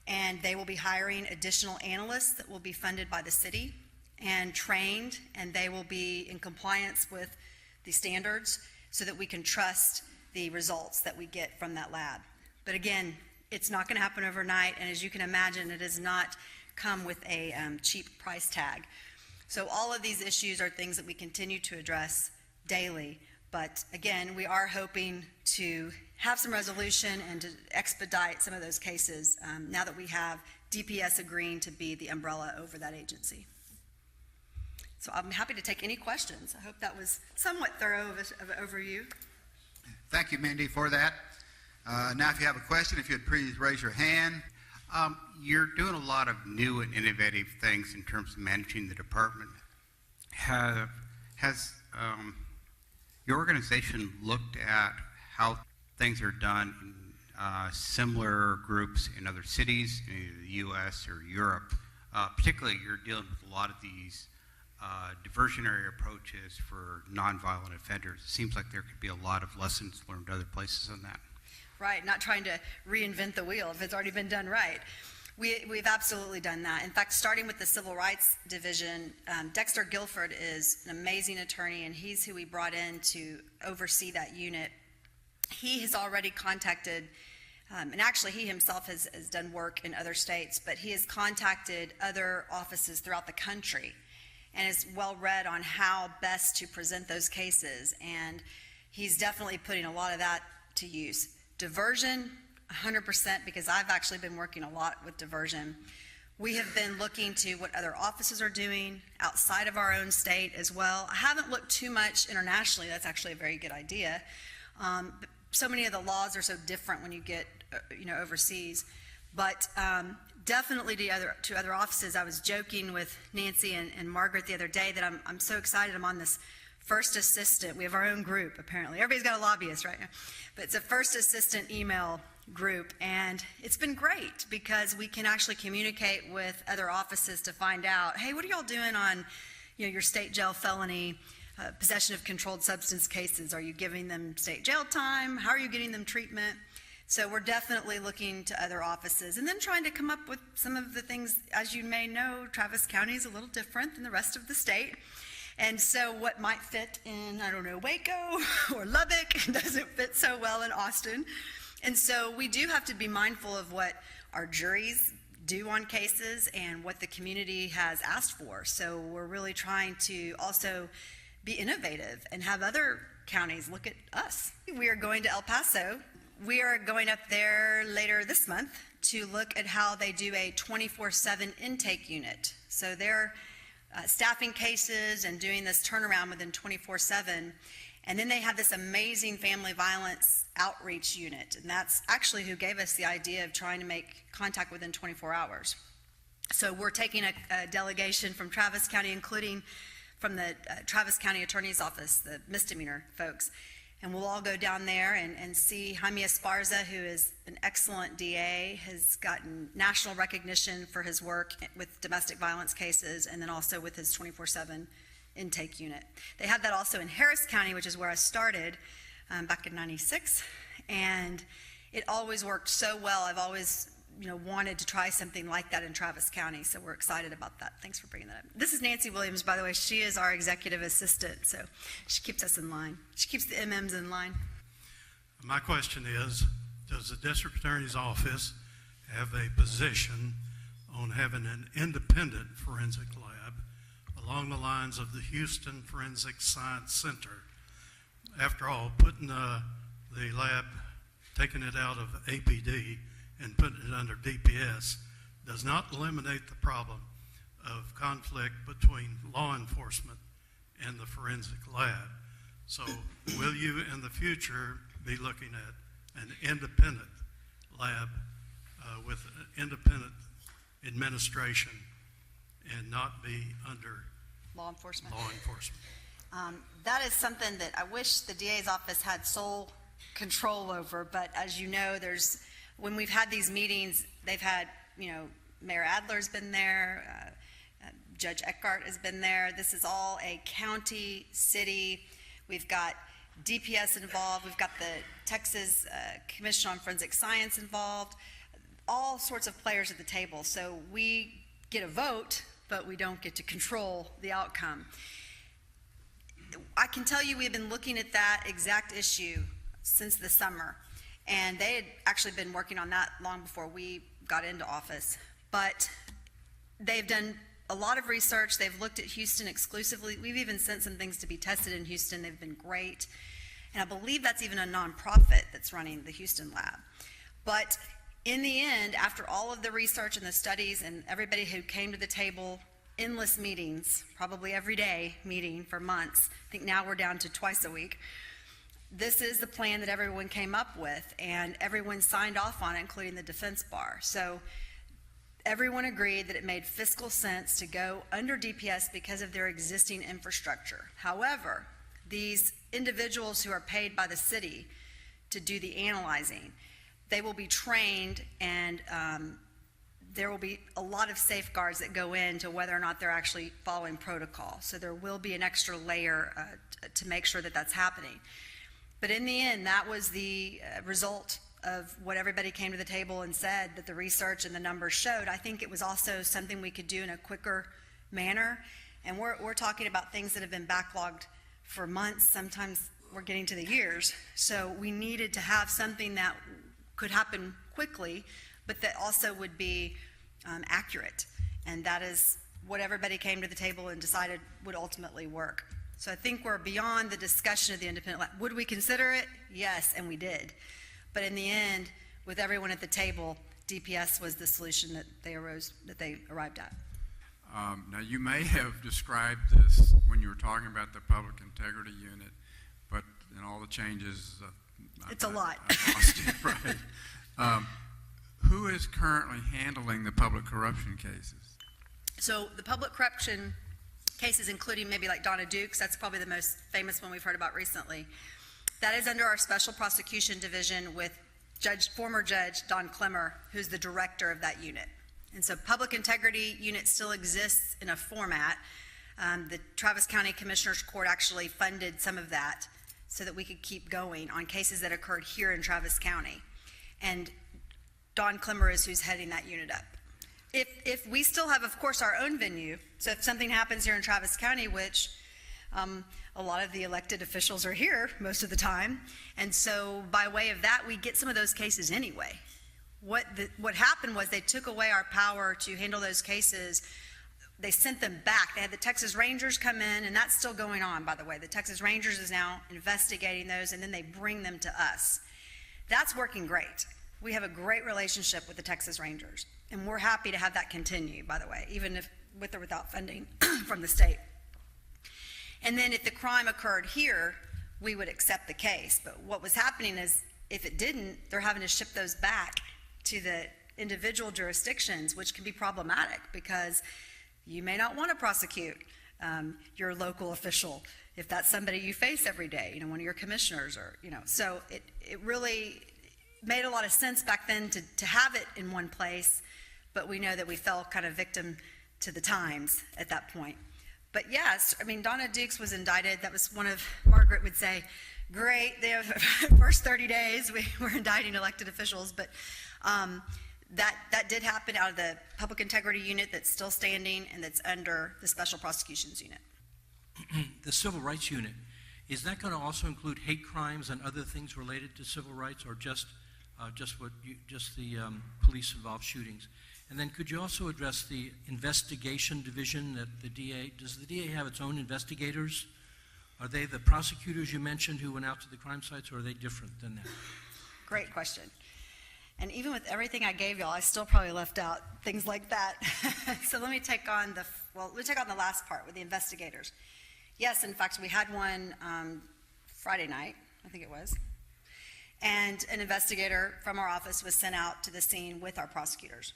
and they will be hiring additional analysts that will be funded by the city and trained, and they will be in compliance with the standards so that we can trust the results that we get from that lab. But again, it's not going to happen overnight, and as you can imagine, it does not come with a cheap price tag. So all of these issues are things that we continue to address daily, but again, we are hoping to have some resolution and to expedite some of those cases now that we have DPS agreeing to be the umbrella over that agency. So I'm happy to take any questions. I hope that was somewhat thorough of an overview. Thank you, Mindy, for that. Now, if you have a question, if you'd please raise your hand. You're doing a lot of new and innovative things in terms of managing the department. Has your organization looked at how things are done in similar groups in other cities, in either the U.S. or Europe? Particularly, you're dealing with a lot of these diversionary approaches for nonviolent offenders. It seems like there could be a lot of lessons learned other places on that. Right, not trying to reinvent the wheel if it's already been done right. We've absolutely done that. In fact, starting with the Civil Rights Division, Dexter Guilford is an amazing attorney, and he's who we brought in to oversee that unit. He has already contacted, and actually he himself has done work in other states, but he has contacted other offices throughout the country and is well read on how best to present those cases, and he's definitely putting a lot of that to use. Diversion, 100%, because I've actually been working a lot with diversion. We have been looking to what other offices are doing outside of our own state as well. I haven't looked too much internationally. That's actually a very good idea. So many of the laws are so different when you get overseas. But definitely to other offices. I was joking with Nancy and Margaret the other day that I'm so excited I'm on this first assistant. We have our own group, apparently. Everybody's got a lobbyist right now. But it's a first assistant email group, and it's been great because we can actually communicate with other offices to find out, hey, what are y'all doing on your state jail felony possession of controlled substance cases? Are you giving them state jail time? How are you getting them treatment? So we're definitely looking to other offices and then trying to come up with some of the things. As you may know, Travis County is a little different than the rest of the state. And so what might fit in, Waco or Lubbock doesn't fit so well in Austin. And so we do have to be mindful of what our juries do on cases and what the community has asked for. So we're really trying to also be innovative and have other counties look at us. We are going to El Paso. We are going up there later this month to look at how they do a 24/7 intake unit. So they're staffing cases and doing this turnaround within 24/7. And then they have this amazing family violence outreach unit. And that's actually who gave us the idea of trying to make contact within 24 hours. So we're taking a delegation from Travis County, including from the Travis County Attorney's Office, the misdemeanor folks. And we'll all go down there and see Jaime Esparza, who is an excellent DA, has gotten national recognition for his work with domestic violence cases, and then also with his 24/7 intake unit. They have that also in Harris County, which is where I started back in '96, and it always worked so well. I've always wanted to try something like that in Travis County, so we're excited about that. Thanks for bringing that up. This is Nancy Williams, by the way. She is our executive assistant, so she keeps us in line. She keeps the MMs in line. My question is, does the district attorney's office have a position on having an independent forensic lab along the lines of the Houston Forensic Science Center? After all, putting the lab, taking it out of APD and putting it under DPS does not eliminate the problem of conflict between law enforcement and the forensic lab. So will you in the future be looking at an independent lab with independent administration and not be under Law enforcement. That is something that I wish the DA's office had sole control over, but as you know, when we've had these meetings, they've had, Mayor Adler's been there, Judge Eckhart has been there. This is all a county, city. We've got DPS involved. We've got the Texas Commission on Forensic Science involved. All sorts of players at the table. So we get a vote, but we don't get to control the outcome. I can tell you we've been looking at that exact issue since the summer. And they had actually been working on that long before we got into office. But they've done a lot of research. They've looked at Houston exclusively. We've even sent some things to be tested in Houston. They've been great. And I believe that's even a nonprofit that's running the Houston lab. But in the end, after all of the research and the studies and everybody who came to the table, endless meetings, probably every day meeting for months. I think now we're down to twice a week. This is the plan that everyone came up with, and everyone signed off on it, including the defense bar. So everyone agreed that it made fiscal sense to go under DPS because of their existing infrastructure. However, these individuals who are paid by the city to do the analyzing, they will be trained, and there will be a lot of safeguards that go into whether or not they're actually following protocol. So there will be an extra layer to make sure that that's happening. But in the end, that was the result of what everybody came to the table and said that the research and the numbers showed, I think it was also something we could do in a quicker manner. And we're talking about things that have been backlogged for months, sometimes we're getting to the years. So we needed to have something that could happen quickly, but that also would be accurate. And that is what everybody came to the table and decided would ultimately work. So I think we're beyond the discussion of the independent lab. Would we consider it? Yes, and we did. But in the end, with everyone at the table, DPS was the solution that they arrived at. Now, you may have described this when you were talking about the public integrity unit, but in all the changes, It's a lot. I lost it, right. Who is currently handling the public corruption cases? So the public corruption cases, including maybe like Donna Dukes, that's probably the most famous one we've heard about recently. That is under our special prosecution division with former Judge Don Clemmer, who's the director of that unit. And so public integrity unit still exists in a format. The Travis County Commissioners Court actually funded some of that so that we could keep going on cases that occurred here in Travis County. And Don Clemmer is who's heading that unit up. If we still have, of course, our own venue, so if something happens here in Travis County, which a lot of the elected officials are here most of the time, and so by way of that, we get some of those cases anyway. What happened was they took away our power to handle those cases. They sent them back. They had the Texas Rangers come in, and that's still going on, by the way. The Texas Rangers is now investigating those, and then they bring them to us. That's working great. We have a great relationship with the Texas Rangers, and we're happy to have that continue, by the way, even if with or without funding from the state. And then if the crime occurred here, we would accept the case. But what was happening is if it didn't, they're having to ship those back to the individual jurisdictions, which can be problematic because you may not want to prosecute your local official if that's somebody you face every day, one of your commissioners or, So it really made a lot of sense back then to have it in one place, but we know that we fell kind of victim to the times at that point. But yes, Donna Dukes was indicted. That was one of, Margaret would say, great, they have first 30 days, we're indicting elected officials, but that did happen out of the public integrity unit that's still standing and that's under the special prosecutions unit. The civil rights unit, is that going to also include hate crimes and other things related to civil rights, or just the police involved shootings? And then could you also address the investigation division that the DA, does the DA have its own investigators? Are they the prosecutors you mentioned who went out to the crime sites, or are they different than that? Great question. And even with everything I gave y'all, I still probably left out things like that. So let me take on the last part with the investigators. Yes, in fact, we had one Friday night, I think it was. And an investigator from our office was sent out to the scene with our prosecutors.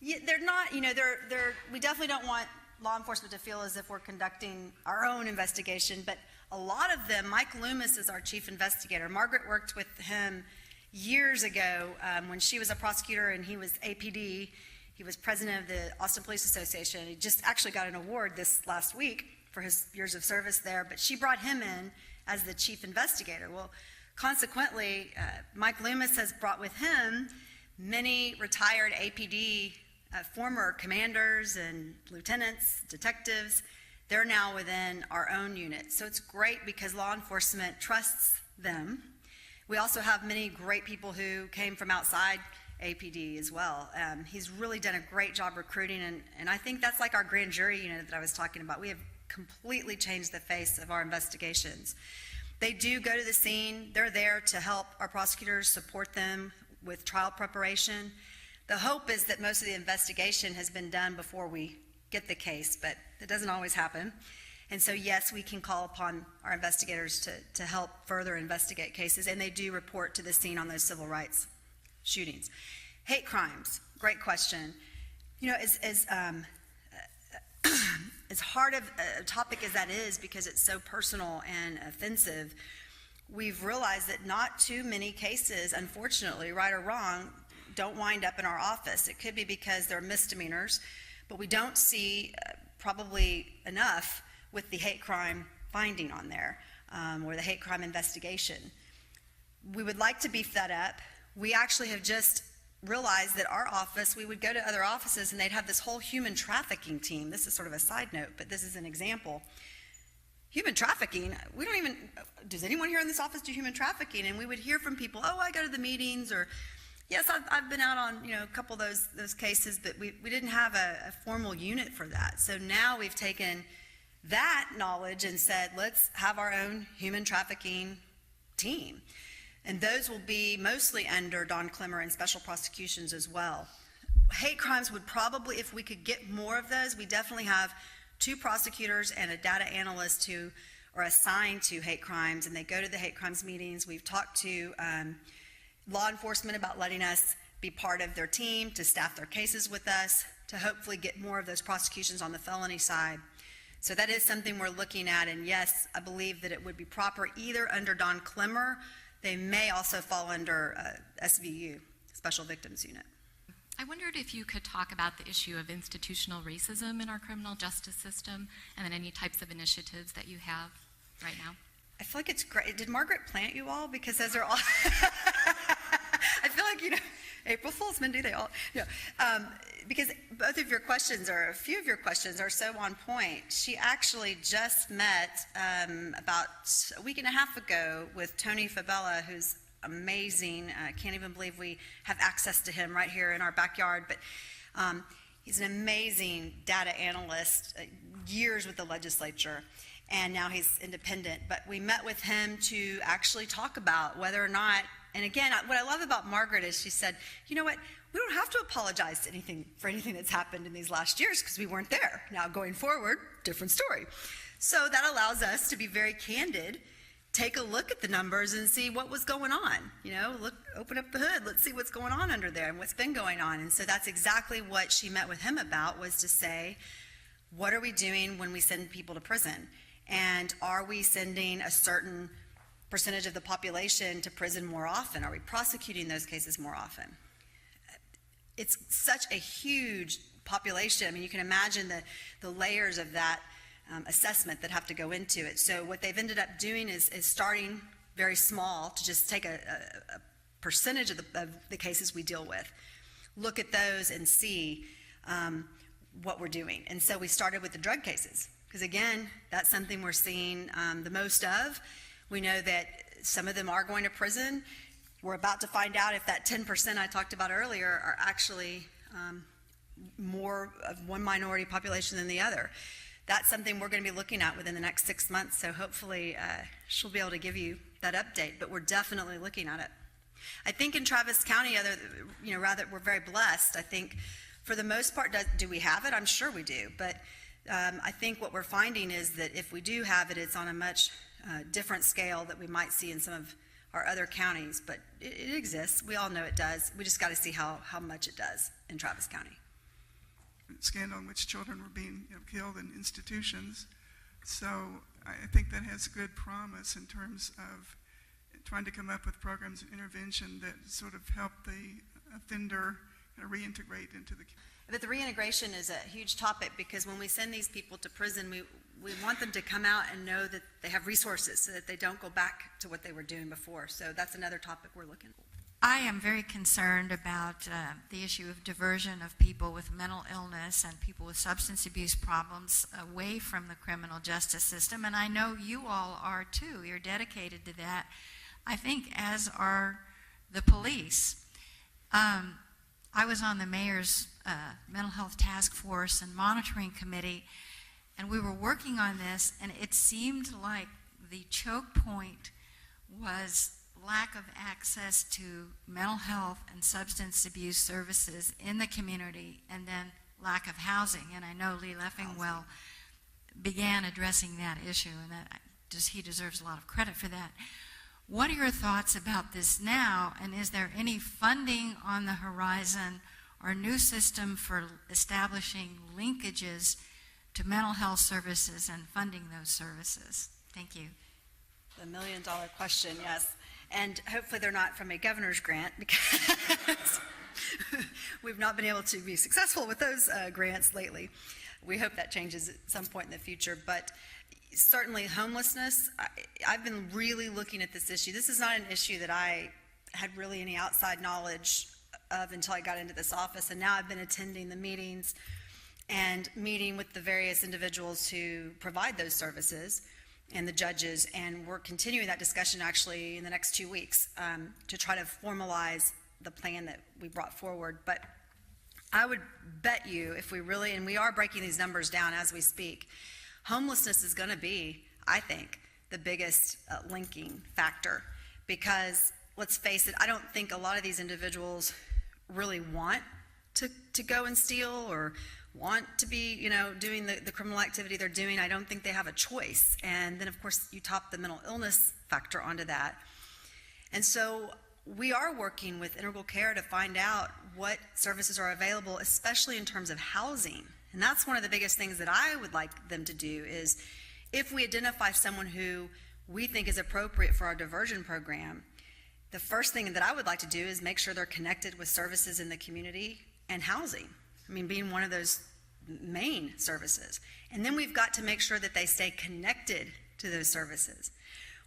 Yeah, they're not, we definitely don't want law enforcement to feel as if we're conducting our own investigation, but a lot of them, Mike Loomis is our chief investigator. Margaret worked with him years ago when she was a prosecutor and he was APD. He was president of the Austin Police Association. He just actually got an award this last week for his years of service there, but she brought him in as the chief investigator. Well, consequently, Mike Loomis has brought with him many retired APD former commanders and lieutenants, detectives. They're now within our own unit. So it's great because law enforcement trusts them. We also have many great people who came from outside APD as well. He's really done a great job recruiting, and I think that's like our grand jury unit that I was talking about. We have completely changed the face of our investigations. They do go to the scene. They're there to help our prosecutors, support them with trial preparation. The hope is that most of the investigation has been done before we get the case, but it doesn't always happen. And so, yes, we can call upon our investigators to help further investigate cases, and they do report to the scene on those civil rights shootings. Hate crimes, great question. As hard of a topic as that is, because it's so personal and offensive, we've realized that not too many cases, unfortunately, right or wrong, don't wind up in our office. It could be because they're misdemeanors, but we don't see probably enough with the hate crime finding on there or the hate crime investigation. We would like to beef that up. We actually have just realized that our office, we would go to other offices and they'd have this whole human trafficking team. This is sort of a side note, but this is an example. Human trafficking, we don't even, does anyone here in this office do human trafficking? And we would hear from people, oh, I go to the meetings, or yes, I've been out on a couple of those cases, but we didn't have a formal unit for that. So now we've taken that knowledge and said, let's have our own human trafficking team. And those will be mostly under Don Clemmer and special prosecutions as well. Hate crimes would probably, if we could get more of those, we definitely have 2 prosecutors and a data analyst who are assigned to hate crimes, and they go to the hate crimes meetings. We've talked to law enforcement about letting us be part of their team to staff their cases with us to hopefully get more of those prosecutions on the felony side. So that is something we're looking at, and yes, I believe that it would be proper either under Don Clemmer. They may also fall under SVU, Special Victims Unit. I wondered if you could talk about the issue of institutional racism in our criminal justice system, and then any types of initiatives that you have right now. I feel like it's great. Did Margaret plant you all? Because those are all, I feel like, April Fool's, Mindy, they all, because both of your questions, or a few of your questions, are so on point. She actually just met about a week and a half ago with Tony Fabella, who's amazing. I can't even believe we have access to him right here in our backyard, but he's an amazing data analyst, years with the legislature, and now he's independent. But we met with him to actually talk about whether or not, and again, what I love about Margaret is she said, you know what, we don't have to apologize to for anything that's happened in these last years because we weren't there. Now going forward, different story. So that allows us to be very candid, take a look at the numbers and see what was going on. Open up the hood, let's see what's going on under there and what's been going on. And so that's exactly what she met with him about, was to say, what are we doing when we send people to prison? And are we sending a certain percentage of the population to prison more often? Are we prosecuting those cases more often? It's such a huge population. I mean, you can imagine the layers of that assessment that have to go into it. So what they've ended up doing is starting very small to just take a percentage of the cases we deal with, look at those and see what we're doing. And so we started with the drug cases, because again, that's something we're seeing the most of. We know that some of them are going to prison. We're about to find out if that 10% I talked about earlier are actually more of one minority population than the other. That's something we're going to be looking at within the next 6 months, so hopefully she'll be able to give you that update, but we're definitely looking at it. I think in Travis County, rather, we're very blessed. I think for the most part, do we have it? I'm sure we do, but I think what we're finding is that if we do have it, it's on a much different scale that we might see in some of our other counties, but it exists. We all know it does. We just got to see how much it does in Travis County. Scandal in which children were being killed in institutions. So I think that has good promise in terms of trying to come up with programs of intervention that sort of help the offender reintegrate into the community. But the reintegration is a huge topic, because when we send these people to prison, we want them to come out and know that they have resources so that they don't go back to what they were doing before. So that's another topic we're looking at. I am very concerned about the issue of diversion of people with mental illness and people with substance abuse problems away from the criminal justice system, and I know you all are too. You're dedicated to that, I think, as are the police. I was on the mayor's mental health task force and monitoring committee, and we were working on this, and it seemed like the choke point was lack of access to mental health and substance abuse services in the community, and then lack of housing. And I know Lee Leffingwell began addressing that issue, and he deserves a lot of credit for that. What are your thoughts about this now, and is there any funding on the horizon or new system for establishing linkages to mental health services and funding those services? Thank you. The $1 million question, yes. And hopefully they're not from a governor's grant, because we've not been able to be successful with those grants lately. We hope that changes at some point in the future. But certainly homelessness, I've been really looking at this issue. This is not an issue that I had really any outside knowledge of until I got into this office, and now I've been attending the meetings and meeting with the various individuals who provide those services and the judges, and we're continuing that discussion actually in the next 2 weeks to try to formalize the plan that we brought forward. But I would bet you, if we really, and we are breaking these numbers down as we speak, homelessness is going to be, I think, the biggest linking factor, because let's face it, I don't think a lot of these individuals really want to go and steal or want to be, doing the criminal activity they're doing. I don't think they have a choice. And then, of course, you top the mental illness factor onto that. And so we are working with Integral Care to find out what services are available, especially in terms of housing. And that's one of the biggest things that I would like them to do is, if we identify someone who we think is appropriate for our diversion program, the first thing that I would like to do is make sure they're connected with services in the community and housing. I mean, being one of those main services. And then we've got to make sure that they stay connected to those services.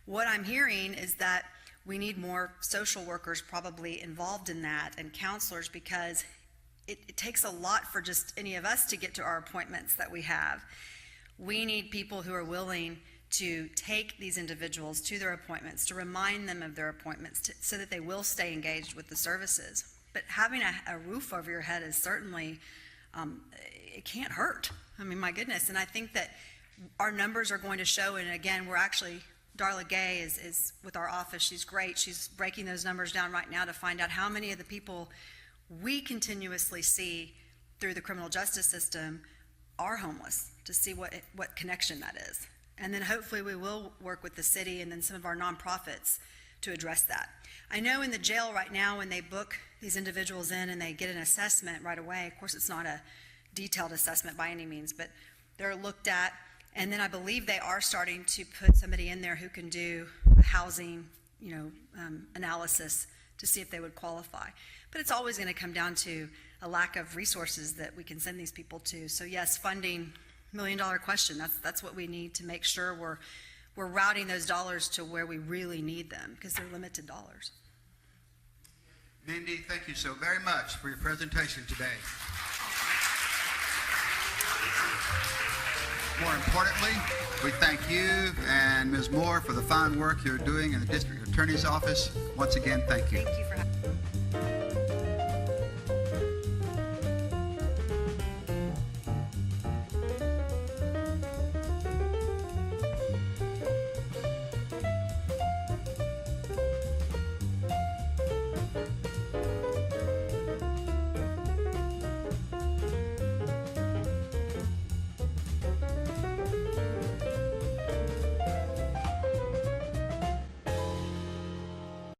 What I'm hearing is that we need more social workers probably involved in that, and counselors, because it takes a lot for just any of us to get to our appointments that we have. We need people who are willing to take these individuals to their appointments, to remind them of their appointments, so that they will stay engaged with the services. But having a roof over your head is certainly, it can't hurt. I mean, my goodness. And I think that our numbers are going to show, and again, we're actually, Darla Gay is with our office. She's great. She's breaking those numbers down right now to find out how many of the people we continuously see through the criminal justice system are homeless, to see what connection that is. And then hopefully we will work with the city and then some of our nonprofits to address that. I know in the jail right now, when they book these individuals in and they get an assessment right away, of course it's not a detailed assessment by any means, but they're looked at, and then I believe they are starting to put somebody in there who can do a housing, analysis to see if they would qualify. But it's always going to come down to a lack of resources that we can send these people to. So yes, funding, $1 million question. That's what we need to make sure we're routing those dollars to where we really need them, because they're limited dollars. Mindy, thank you so very much for your presentation today. More importantly, we thank you and Ms. Moore for the fine work you're doing in the District Attorney's Office. Once again, thank you. Thank you for having me.